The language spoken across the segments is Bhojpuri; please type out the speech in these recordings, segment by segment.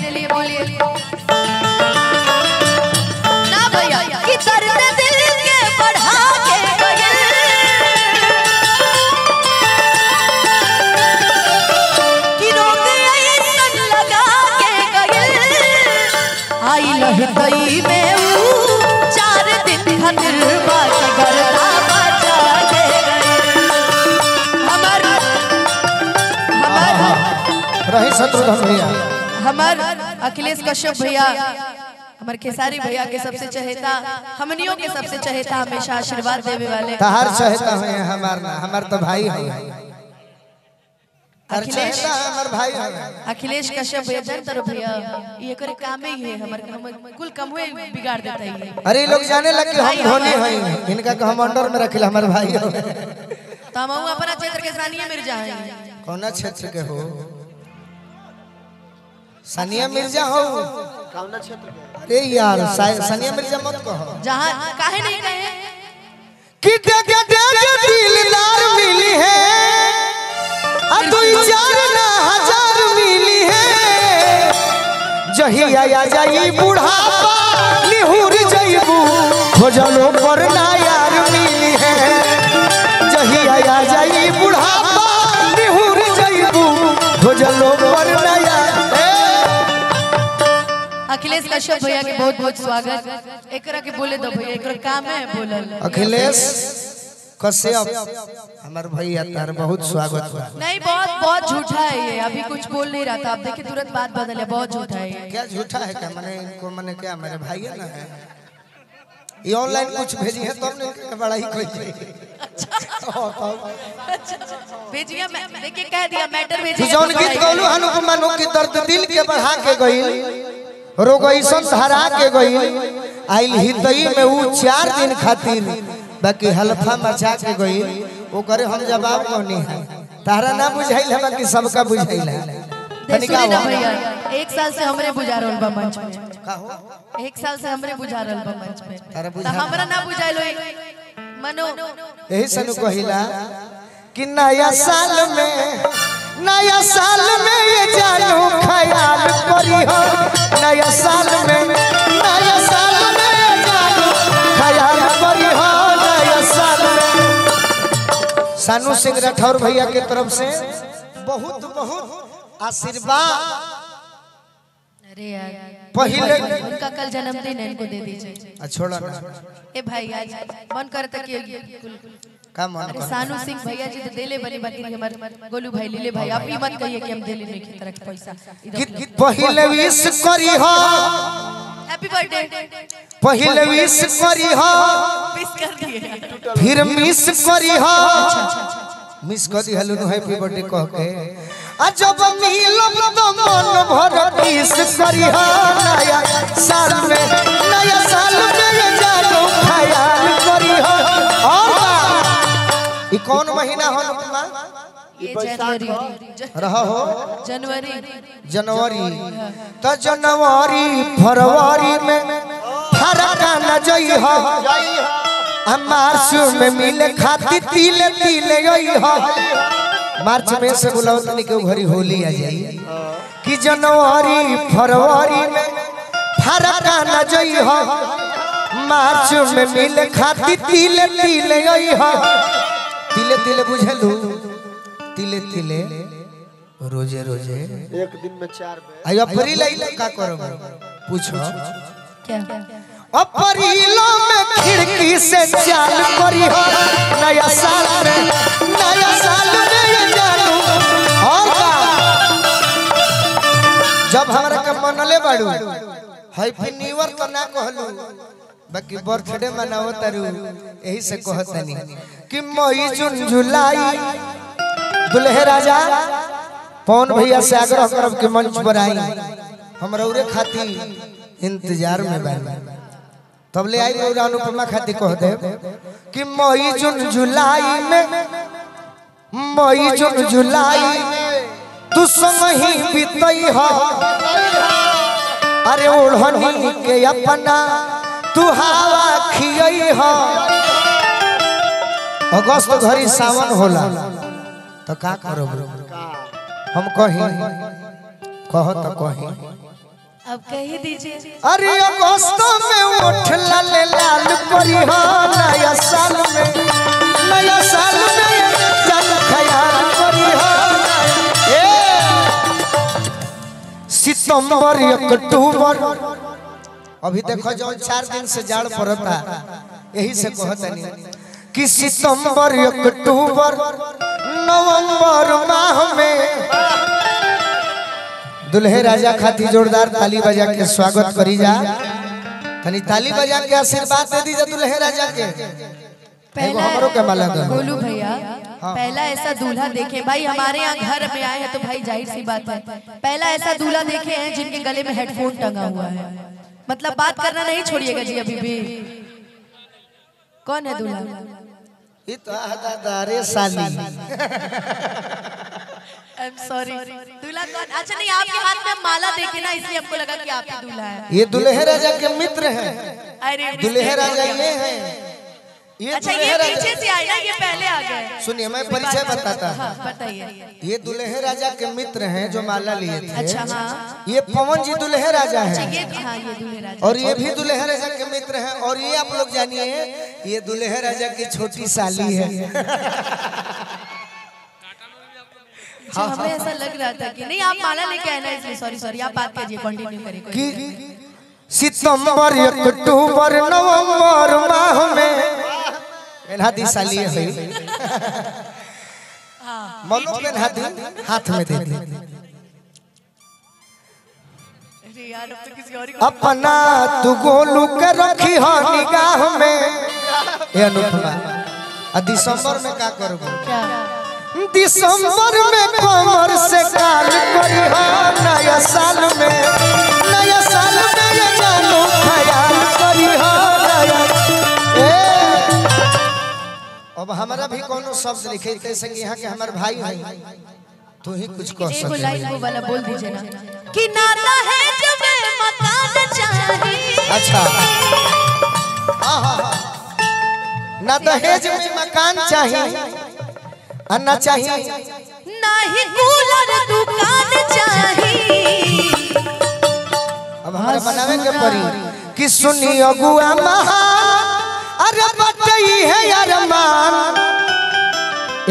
मेरे लिए बोलिए ना भैया कि दर्द दिल के बढ़ा के गए कि रोग ऐसन लगा के गए आई लहतई में 4 दिन खातिर बात करता बचा के गए रही शत्रुघ्न भैया हमार अखिलेश कश्यप भैया हमारे खेसारी भैया के सबसे चहेता हमनियों के सबसे चहेता हमेशा आशीर्वाद देवे वाले तहार चहेता हुए हमार तो भाई है अखिलेश हमार भाई है अखिलेश कश्यप भैया जानते हो भैया ये करे काम ही है हमारे कुल कम हुए बिगाड़ देता है अरे लोग जाने लगे हम धोनी हैं इनका हम अंडर में रखिल हमार भाई हो तो हम अपना क्षेत्र के सानिया मिर्जा हैं कौन क्षेत्र के हो सानिया मिर्जा हो कौन क्षेत्र के अरे यार सानिया मिर्जा मत कहो जहां काहे नहीं कहे कि दिलदार मिली है आ 2-4 मिली है जहिया आ जाई बुढ़ापा निहुर जइबू खोजलो पर ना यार मिली है जहिया आ जाई बुढ़ापा निहुर जइबू खोजलो पर ना यार। अखिलेश कश्यप भैया के बहुत बहुत स्वागत एकरा के बोले दो भैया एकरा काम है बोलल अखिलेश कश्यप हमार भैया तार बहुत स्वागत बा नहीं बहुत झूठा है ये अभी कुछ बोल नहीं रहा था आप देखिए तुरंत बात बदले बहुत झूठा है क्या झूठा है क्या मैंने इनको मैंने क्या मेरे भाई है ना है ये ऑनलाइन कुछ भेजी है तो हमने बड़ा ही कोई भेजिए देखिए कह दिया मैटर भेजिए जौन गीत गौलू अनुपमा नो की दर्द दिल के बढ़ा के गई रोग ऐसन धरा के गई आइल हितई में वो 4 दिन खातिर बाकी हल्फा मचा के गई वो करे हम जवाब कोनी है तारा ना बुझाइल है बाकी सबका बुझाइल है सुनी ना भैया 1 साल से हमरे बुझा रहल बा मंच में का हो 1 साल से हमरे बुझा रहल बा मंच में तारा तो बुझा हमरा ना बुझाइल होई मनो यही सनु कहिला कि नया साल में ये जानू ख्याल करी हो नया साल में ये जानू ख्याल करी हो नया साल में। सानू सिंह राठौर भैया के तरफ से बहुत बहुत आशीर्वाद। अरे यार पहले उनका कल जन्मदिन है इनको दे दीजिए छोड़ा ना ए भाई आज मन करता कि का मन अरे सानू सिंह भैया जी तो देले बनी बाकी हमारे गोलू भाई लीले भाई आप ही मत कहिए कि हम देले नहीं की तरह पैसा कि पहले विश करी हो हैप्पी बर्थडे पहले विश करी हो मिस कर दिए फिर मिस करी हो मिस कर दी हेलो हैप्पी बर्थडे कह के आ जब मिलब तो मन भर किस करी हो नया साल में ये जानू ख्याल करी हो। और ई कौन महीना हो अनुपमा ये जनवरी रहा हो जनवरी तो जनवरी फरवरी में फरक न जई हो मार्च में मिले खाती तिले गई हो मार्च में से बुलाओ तनी के घरी होली आ जाई कि जनवरी फरवरी में फरक न जई हो मार्च में मिले खाती तिले गई हो तिले बुझलू तिले रोजे एक दिन में 4 बेर आई अप्रैल आई का करोगे पूछो क्या अप्रैल में खिड़की से चाल करी हो नया साल में ये जानू। और जब हमरा के मनले बाड़ू हैप्पी न्यू ईयर तो ना कहलू बाकी बर्थडे मनाओ तारू यही से कहतनी कि मई जून जुलाई दुल्हे राजा पवन भैया से आग्रह करब कि मंच पर आई हम रौरे खाती इंतजार में बानी तब ले आई रौरा अनुपमा खाती कह दे कि मई जून जुलाई तू संग ही बीतई हो अरे ओढ़नी के अपना तू हवा खियई हो अगस्त घरी सावन होला तो का करो हम कही कह तो कही अब कह दीजिए। अरे अगस्त में उठ लाल लाल करी हो नया साल में जल ख्याल करी हो। सितंबर अक्टूबर अभी देखो जो 4 दिन से जाड़ पड़ता यही से कहतनी कि सितंबर अक्टूबर नवंबर माह में दुल्हे राजा खाती जोरदार ताली बजा के स्वागत करी जा। तनी ताली बजा के आशीर्वाद दे दीजिए दुल्हे राजा के। पहला हमरो के माला दो गोलू भैया, पहला ऐसा दूल्हा देखे भाई, हमारे यहाँ घर में आए हैं तो भाई जाहिर सी बात है पहला ऐसा दूल्हा देखे हैं जिनके गले में हेडफोन टंगा हुआ है। मतलब बात करना नहीं छोड़िएगा जी अभी भी। कौन है दूल्हा? ये तो दादारे साली। सॉरी दूल्हा कौन? अच्छा नहीं, आपके हाथ में माला देखे ना इसलिए हमको लगा कि आप ही दूल्हा है। ये दुल्हे राजा के मित्र हैं। अरे दुल्हे राजा ये हैं। ये अच्छा ये पीछे से आए ना, ये पहले आ गए। सुनिए मैं परिचय बताता हूँ। बताइए। ये दुल्हे राजा के मित्र हैं जो माला लिए थे। अच्छा हाँ। ये पवन जी दुल्हे राजा हैं। ये दुल्हे राजा। और ये भी दुल्हे राजा के मित्र हैं। और ये आप लोग जानिए ये दुल्हे राजा की छोटी साली है। हाँ, हमें ऐसा लग रहा था कि नहीं आप माला लेके आए ना इसलिए। सॉरी आप बात कीजिए, कंटिन्यू करिए। सितंबर अक्टूबर नवंबर माह में पेन्हाती साली है। मनो पेन्हाती हाथ में दे दी। अपना तू गोलू के रखी हो निगाह में। ये अनुपमा दिसंबर में क्या करोगे? क्या दिसंबर में कमर से काल करी हो नया साल में ये जानू ख्याल करी हो नया। अब हमारा भी कोनो शब्द लिखे कैसे कि यहाँ के हमारे भाई हैं तू ही कुछ कह एक सकते। लाइन वो वाला बोल दीजिए ना कि नाता है जब मकान चाहिए। अच्छा हाँ ना दहेज में मकान चाहिए अन्ना चाहिए नहीं कूलर दुकान चाहिए। अब हमारे बनावे के पड़ी कि सुनी अगुआ महान अरे बटई है अरमान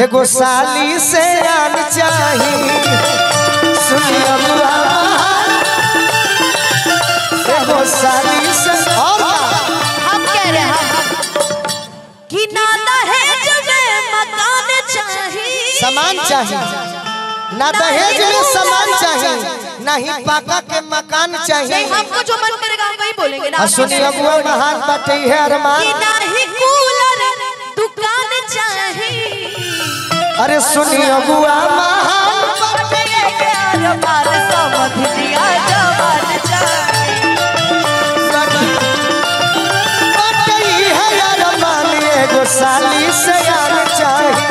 एगो साली से आन चाहिए। सुनी अगुआ महान एगो साली से। और हम कह रहे हैं कि नाता है जब मकान चाहिए, सामान चाहिए ना दहेज में सामान चाहिए नहीं पाका के मकान चाहिए। हमको जो मन करेगा हम वही बोलेंगे ना। सुनी अगुआ महान बटई है अरमान नहीं कूलर दुकान चाहिए। अरे सुनी अगुआ महान बटई है अरमान समझ लिया जवान चाहिए। बटई है अरमान एगो साली से आन चाहिए।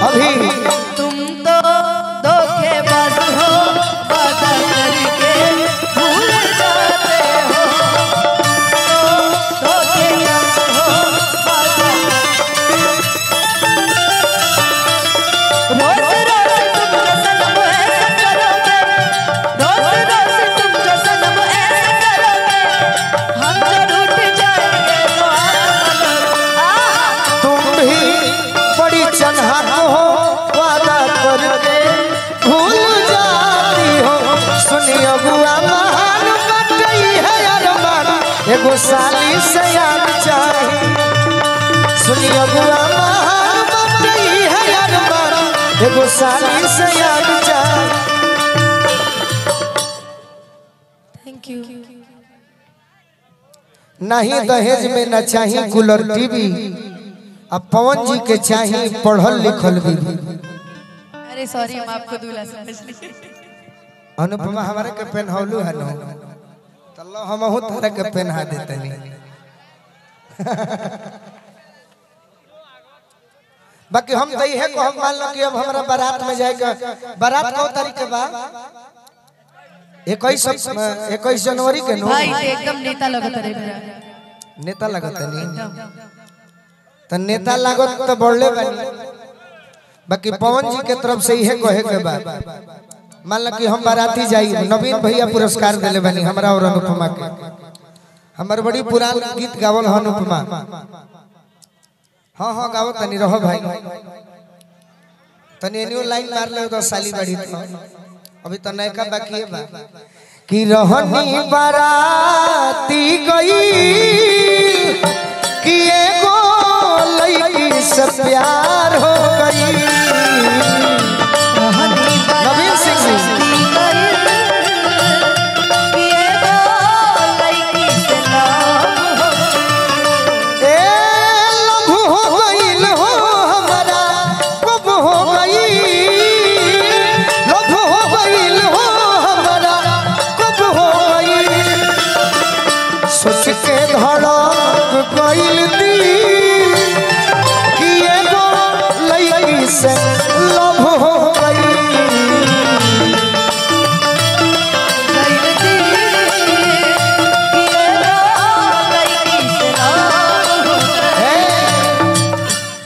अभी तुम तो धोखेबाज हो, वादा करके भूल जाते हो। धोखेबाज हो, वादा रोज रोज तुम जो सनम ऐसा करोगे, रोज रोज तुम जो सनम ऐसा करोगे, हम जब उठ जाएंगे तो तुम भी बड़ी चन्हाक हो वादा करके भूल जाती हो। सुनी अगुआ महान बटई है अरमान एगो साली से आन चाहिए। सुनी अगुआ महान बटई है अरमान एगो साली से आन चाहिए। Thank you. नहीं दहेज में न चाहिए कूलर टीवी अब पवन जी के चाहिए पढ़ल लिखल भी। अरे सॉरी हम आपको दूल्हा समझ लिए। अनुपमा हमारे के पहनौलू है ना तल्लो हमहु तारा के पहना देते नहीं। बाकी हम तो ये को हम मान लो कि अब हमारा बारात में जाएगा। बारात कौ तारीख के बाद 21 जनवरी के नो भाई ते एकदम नेता लगत रे मेरा। नेता लगत नहीं तो नेता लागत तो बढ़ले बानी। बाकी पवन जी के तरफ से यह कहे के बाद मान लो कि हम बाराती जाई, नवीन भैया पुरस्कार दिले बनी हमरा और अनुपमा के। हमार बड़ी पुरान गीत गावल है अनुपमा। हाँ हाँ गाओ तनी रहो भाई, तनी एनियो लाइन मार ले तो साली बड़ी थी। अभी तो नयका बाकी है बा कि रहनी बाराती गई कि एगो लड़की से प्यार हो गई। नवीन सिंह जी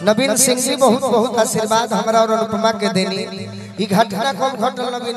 नवीन सिंह जी बहुत बहुत आशीर्वाद हमरा और अनुपमा के देनी। ई घटना कब घटल नवीन?